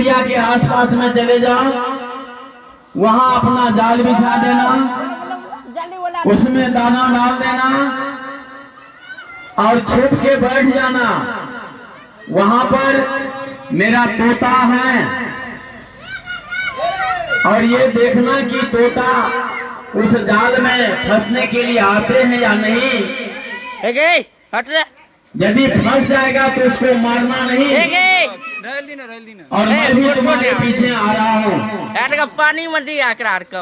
कुटिया के आसपास में चले जाओ, वहां अपना जाल बिछा देना, उसमें दाना डाल देना और छुप के बैठ जाना। वहां पर मेरा तोता है और ये देखना कि तोता उस जाल में फंसने के लिए आते हैं या नहीं। हट रे। यदि फंस जाएगा तो उसको मारना नहीं। और मैं भी तुम्हारे पीछे आ रहा हूँ। पानी मत दिया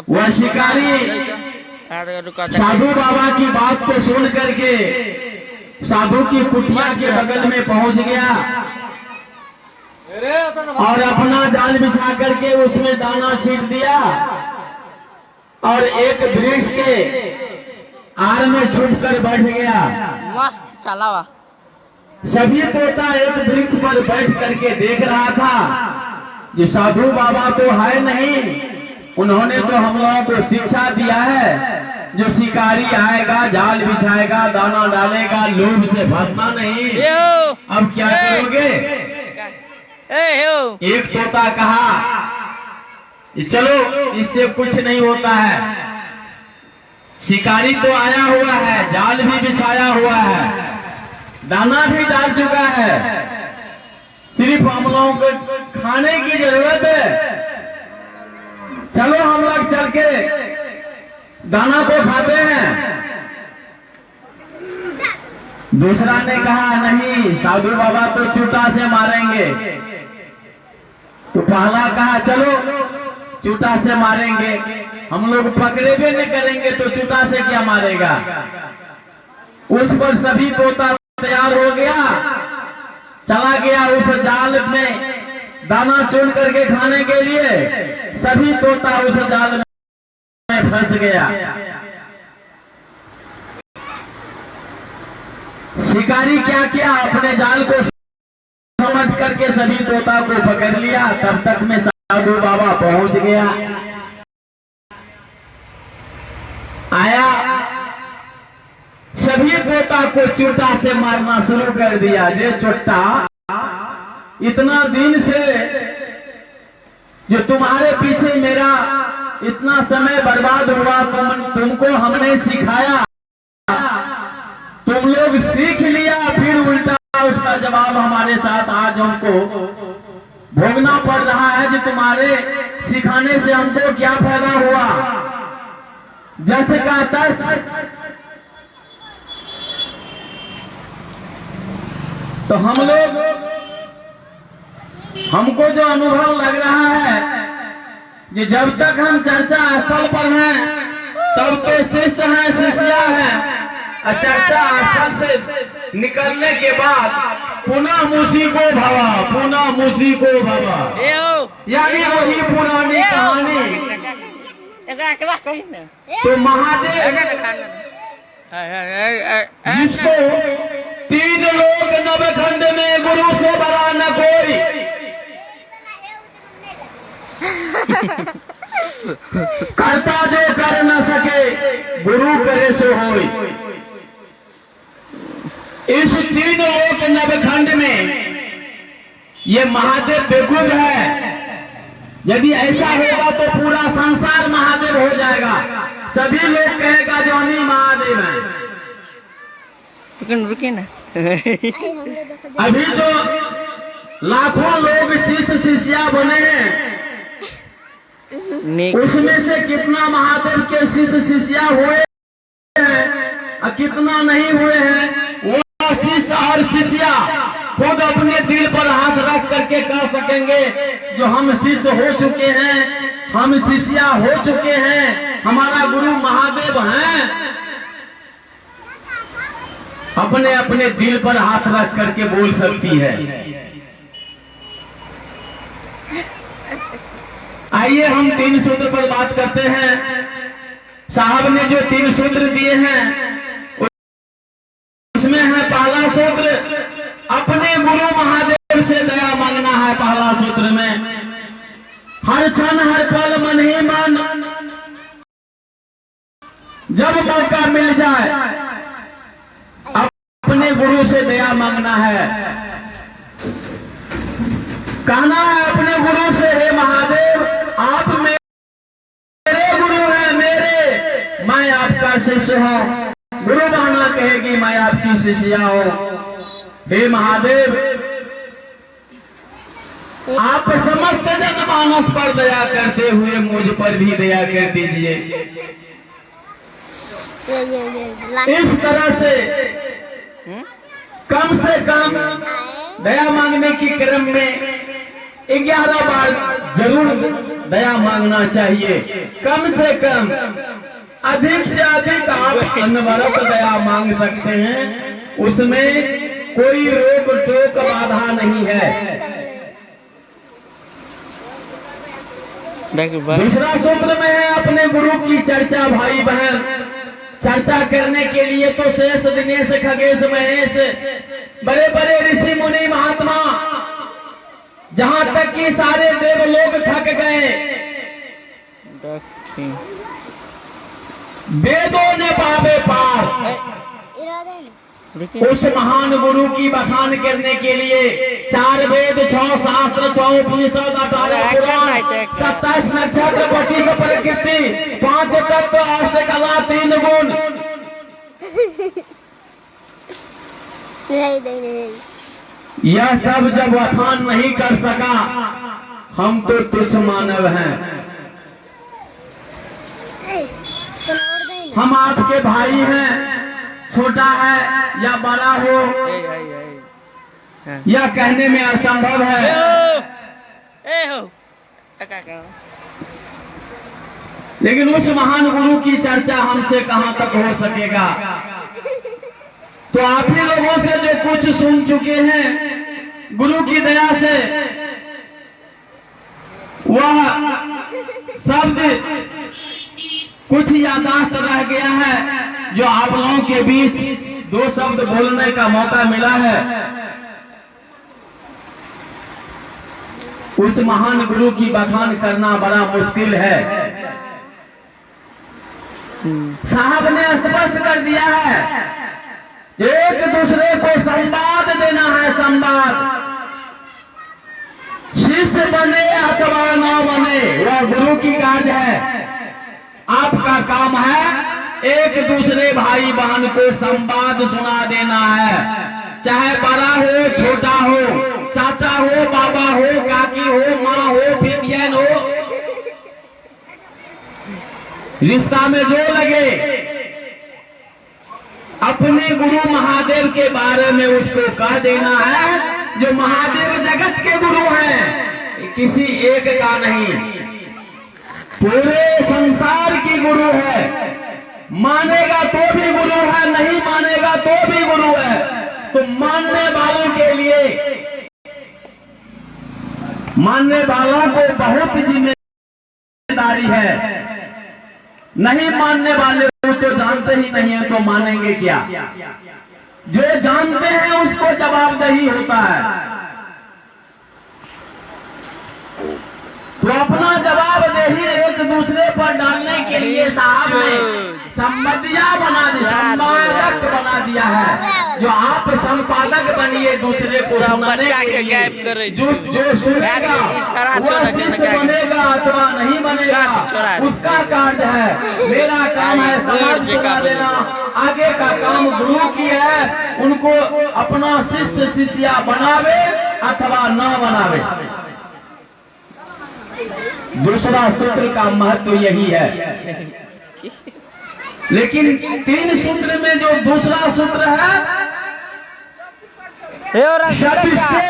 वह शिकारी साधु बाबा की बात को सुन करके साधु की कुटिया के बगल में पहुंच गया और अपना जाल बिछा करके उसमें दाना छीट दिया और एक वृक्ष के आड़ में छुप कर बैठ गया। मस्त चलावा। सभी तोता एक वृक्ष पर बैठ करके देख रहा था कि साधु बाबा तो है नहीं, उन्होंने तो हम लोगों को शिक्षा दिया है जो शिकारी आएगा जाल बिछाएगा दाना डालेगा लोभ से फंसना नहीं। अब क्या करोगे? एक तोता कहा चलो इससे कुछ नहीं होता है, शिकारी तो आया हुआ है, जाल भी बिछाया हुआ है, दाना भी डाल चुका है, सिर्फ हम लोगों को खाने की जरूरत है, चलो हम लोग चल के दाना को खाते हैं। दूसरा ने कहा नहीं, साधु बाबा तो चूटा से मारेंगे। तो पहला कहा चलो चूटा से मारेंगे, हम लोग पकड़े भी नहीं करेंगे तो चूटा से क्या मारेगा। उस पर सभी तोता तैयार हो गया, चला गया उस जाल में दाना चुन करके खाने के लिए। सभी तोता उस जाल में फंस गया। शिकारी क्या किया, अपने जाल को समझ करके सभी तोता को पकड़ लिया। तब तक में साधु बाबा पहुंच गया। आया, सभी तोता को चूटा से मारना शुरू कर दिया। जे चोट्टा, इतना दिन से जो तुम्हारे पीछे मेरा इतना समय बर्बाद हुआ, तुमको हमने सिखाया, तुम लोग सीख लिया, फिर उल्टा उसका जवाब हमारे साथ आज हमको भोगना पड़ रहा है। जो तुम्हारे सिखाने से हमको क्या फायदा हुआ। जस का तस। तो हम लोग, हमको जो अनुभव लग रहा है कि जब तक हम चर्चा स्थल पर हैं तब तो शिष्य हैं, शिष्या हैं। चर्चा स्थल से निकलने के बाद पुनः मुसी को भवा, पुनः मुसी को भवा, यानी वही पुरानी कहानी। तो महादेव जिसको 3 लोक नवखंड में गुरु से बड़ा न कोई, करता जो कर न सके गुरु करे सो होई। इस 3 लोक नवखंड में ये महादेव बेगुज है। यदि ऐसा होगा तो पूरा संसार महादेव हो जाएगा। सभी लोग कहेगा जो हम ही महादेव हैं। रुके ना। अभी जो लाखों लोग शिष्य शिष्या बने हैं, उसमें से कितना महादेव के शिष्य शिष्या हुए हैं और कितना नहीं हुए हैं, वो शिष्य और शिष्या खुद अपने दिल पर हाथ रख करके कह सकेंगे जो हम शिष्य हो चुके हैं, हम शिष्या हो चुके हैं, हमारा गुरु महादेव हैं। अपने अपने दिल पर हाथ रख करके बोल सकती है। आइए हम 3 सूत्र पर बात करते हैं। साहब ने जो 3 सूत्र दिए हैं उसमें है पहला सूत्र, अपने गुरु महादेव से दया मांगना है। पहला सूत्र में हर क्षण हर पल मन ही मन, जब मौका मिल जाए अपने गुरु से दया मांगना है, कहना है अपने गुरु से शिष्य है, गुरु बहना कहेगी मैं आपकी शिष्या हूं। हे महादेव, आप समस्त जनमानस पर दया करते हुए मुझ पर भी दया कर दीजिए। इस तरह से कम दया मांगने की क्रम में 11 बार जरूर दया मांगना चाहिए। कम से कम, अधिक से अधिक आप अनवरत दया मांग सकते हैं, उसमें कोई रोक टोक बाधा नहीं है। दूसरा सूत्र में है अपने गुरु की चर्चा। भाई बहन, चर्चा करने के लिए तो शेष, दिनेश, खगेश, महेश, बड़े बड़े ऋषि मुनि महात्मा, जहां तक कि सारे देव लोग थक गए, वेदों ने पावे पार। उस महान गुरु की बखान करने के लिए 4 वेद, 6 शास्त्र, 6 उपनिषद, 18 पुराण, 27 नक्षत्र, 25 प्रकृति, 5 तत्व, 8 कला, 3 गुण। यह सब जब बखान नहीं कर सका, हम तो तुच्छ मानव हैं। हम आपके भाई हैं, छोटा है या बड़ा हो, यह कहने में असंभव है। लेकिन उस महान गुरु की चर्चा हमसे कहां तक हो सकेगा? तो आप ही लोगों से जो कुछ सुन चुके हैं गुरु की दया से, वह शब्द कुछ यादाश्त रह गया है, जो आप लोगों के बीच 2 शब्द बोलने का मौका मिला है। उस महान गुरु की बखान करना बड़ा मुश्किल है। साहब ने स्पष्ट कर दिया है, एक दूसरे को संवाद देना है, संवाद। शिष्य बने अथवा न बने, वह गुरु की कार्य है। आपका काम है एक दूसरे भाई बहन को संवाद सुना देना है, चाहे बड़ा हो, छोटा हो, चाचा हो, बाबा हो, काकी हो, माँ हो, पितियन हो, रिश्ता में जो लगे, अपने गुरु महादेव के बारे में उसको कह देना है। जो महादेव जगत के गुरु हैं, किसी एक का नहीं, पूरे संसार की गुरु है। मानेगा तो भी गुरु है, नहीं मानेगा तो भी गुरु है। तो मानने वालों के लिए, मानने वालों को बहुत जिम्मेदारी है। नहीं मानने वाले वो तो जानते ही नहीं है, तो मानेंगे क्या? जो जानते हैं उसको जवाबदेही होता है। तो अपना जवाबदेही एक दूसरे पर डालने के लिए साहब ने संबंधिया बना दिया, संपादक बना दिया है। जो आप संपादक बनिए दूसरे को सुनाने के लिए, जो सुनेगा वह शिष्य बनेगा अथवा नहीं बनेगा, उसका कार्य है। मेरा काम है समाज सुना देना, आगे का काम गुरु की है। उनको अपना शिष्य शिष्या बनावे अथवा न बनावे। दूसरा सूत्र का महत्व यही है। लेकिन 3 सूत्र में जो दूसरा सूत्र है, सबसे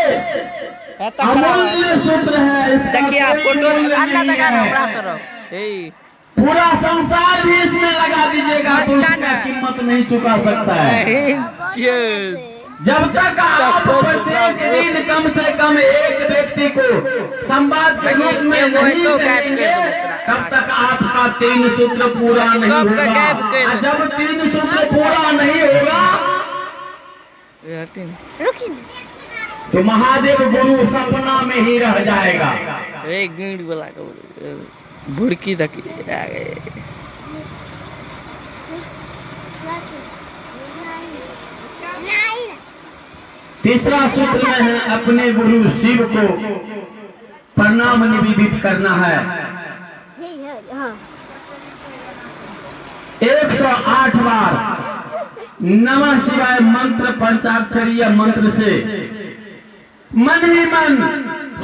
अमूल्य सूत्र है। इसका पूरा संसार भी इसमें लगा दीजिएगा तो उसका कीमत नहीं चुका सकता है। जब तक आप प्रत्येक दिन कम से कम एक व्यक्ति को संवाद के रूप में नहीं करेंगे, तब तक आपका 3 सूत्र पूरा नहीं होगा। जब 3 सूत्र पूरा नहीं होगा तो महादेव गुरु सपना में ही रह जाएगा। एक गिंड बोला भुड़की तक आ गए। तीसरा सूत्र में है अपने गुरु शिव को प्रणाम निवेदित करना है। 108 बार नमः शिवाय मंत्र पंचाक्षरीय मंत्र से मन ही मन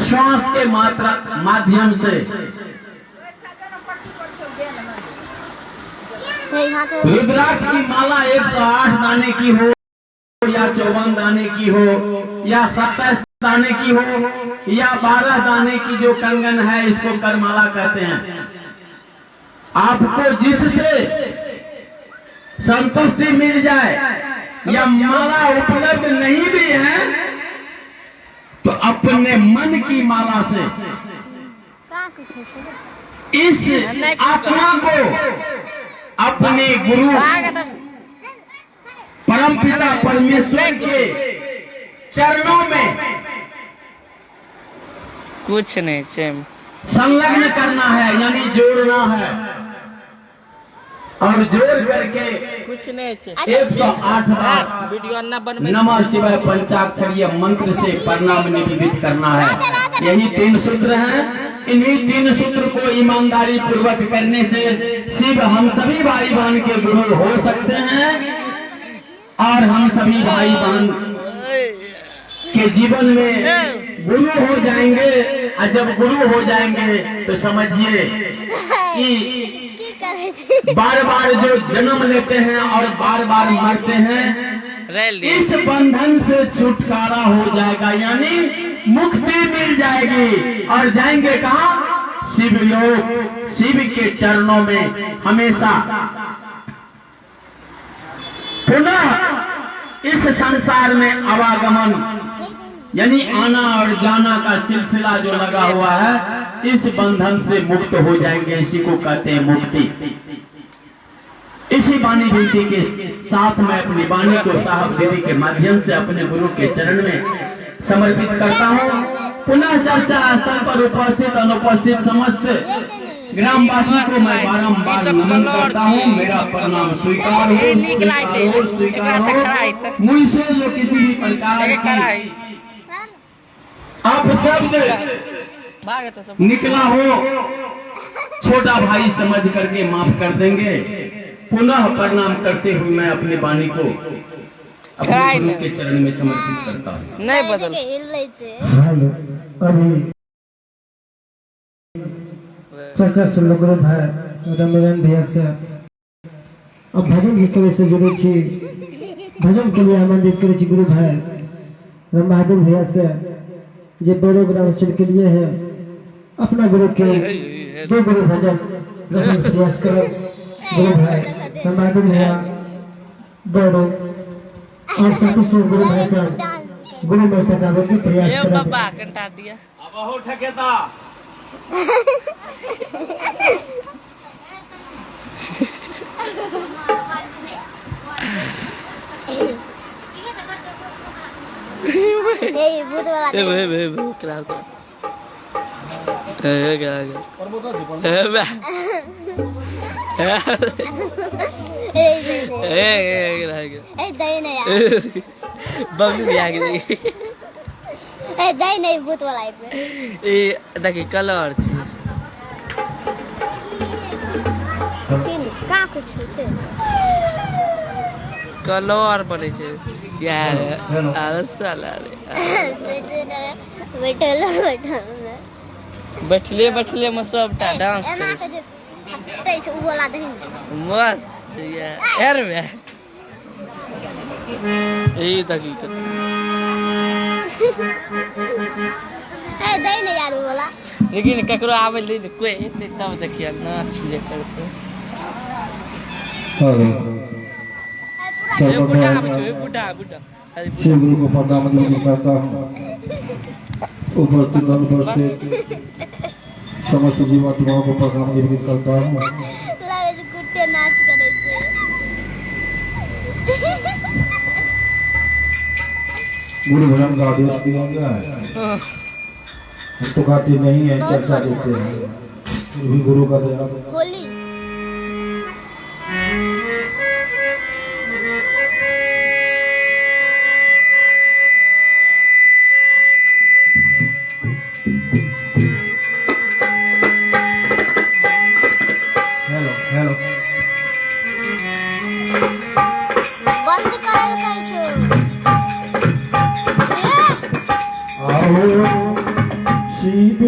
श्वास के मात्रा माध्यम से रुद्राक्ष की माला 108 दाने की हो या 54 दाने की हो या 27 दाने की हो या 12 दाने की जो कंगन है, इसको करमाला कहते हैं। आपको जिससे संतुष्टि मिल जाए या माला उपलब्ध नहीं भी है तो अपने मन की माला से इस आत्मा को अपने गुरु परमपिता परमेश्वर के चरणों में कुछ नहीं सेम संलग्न करना है, यानी जोड़ना है। और जोड़ करके कुछ नहीं 108 बार वीडियो न बन नमः शिवाय पंचाक्षरीय मंत्र से प्रणाम निवेदित करना है। यही 3 सूत्र हैं। इन्हीं 3 सूत्र को ईमानदारी पूर्वक करने से शिव हम सभी भाई बहन के गुरु हो सकते हैं और हम सभी भाई बहन के जीवन में गुरु हो जाएंगे। और जब गुरु हो जाएंगे तो समझिए कि बार बार जो जन्म लेते हैं और बार बार मरते हैं, इस बंधन से छुटकारा हो जाएगा, यानी मुक्ति मिल जाएगी। और जाएंगे कहाँ? शिव लोक, शिव के चरणों में हमेशा पुनः इस संसार में आवागमन यानी आना और जाना का सिलसिला जो लगा हुआ है, इस बंधन से मुक्त हो जाएंगे। इसी को कहते हैं मुक्ति। इसी वाणी विनती के साथ मैं अपनी वाणी को साहब दीदी के माध्यम से अपने गुरु के चरण में समर्पित करता हूँ। पुनः चर्चा स्थल पर उपस्थित अनुपस्थित समस्त ग्रामवासी को मैं बारम्बार नमन करता हूँ। मेरा प्रणाम स्वीकार हो, मुझसे जो किसी भी प्रकार की आप शब्द निकला हो, छोटा भाई समझ करके माफ कर देंगे। पुनः प्रणाम करते हुए मैं अपने वाणी को अपने गुरु के चरण में समर्पित करता हूँ। नहीं बदल हेलो, अभी चर्चा सुन लो गुरु भाई रमन भैया से। अब भजन के करे से जुड़े छी, भजन के लिए आमंत्रित करे छी गुरु भाई राम बहादुर भैया से, जो दोनों ग्राम के लिए है अपना गुरु के दो गुरु भजन प्रयास करो। गुरु भाई राम बहादुर भैया दोनों और साथ ही गुरु भाई का गुरु में बतावे की प्रयास ये करो। बाबा कंटा दिया अब हो ठकेता ये भूत वाला ए करा दो ए करा दो ए करा दो ए दई नहीं यार, बम भी आ गई ए दई नहीं भूत वाला एक ए देखि कलर छी तीन का कुछ छै कलर बने छै यार। अरे साला रे बैठल बैठले बैठले में सबटा डांस एना करे के जे फटै छै उ वाला दही मस्त छै यार बे ए देखि ए दई नहीं यार उ वाला। लेकिन ककरो आवे ले कोई एते तब देखिए नाच ले करते ए बुढ़ा बच्चो बुढ़ा बुढ़ा शिव गुरु को प्रणाम निवेदन करता हूँ। उपस्थित अनुपस्थित समस्त जीवात्माओं को प्रणाम निवेदन करता हूँ। लागे छै गुट्टे नाच करे छै। गुरु भजन का आदेश दिया गया है, हम तो गाते नहीं है, चर्चा देते हैं, फिर भी गुरु का दया। होली हेलो हेलो बंद करल कहै छौ आओ शिव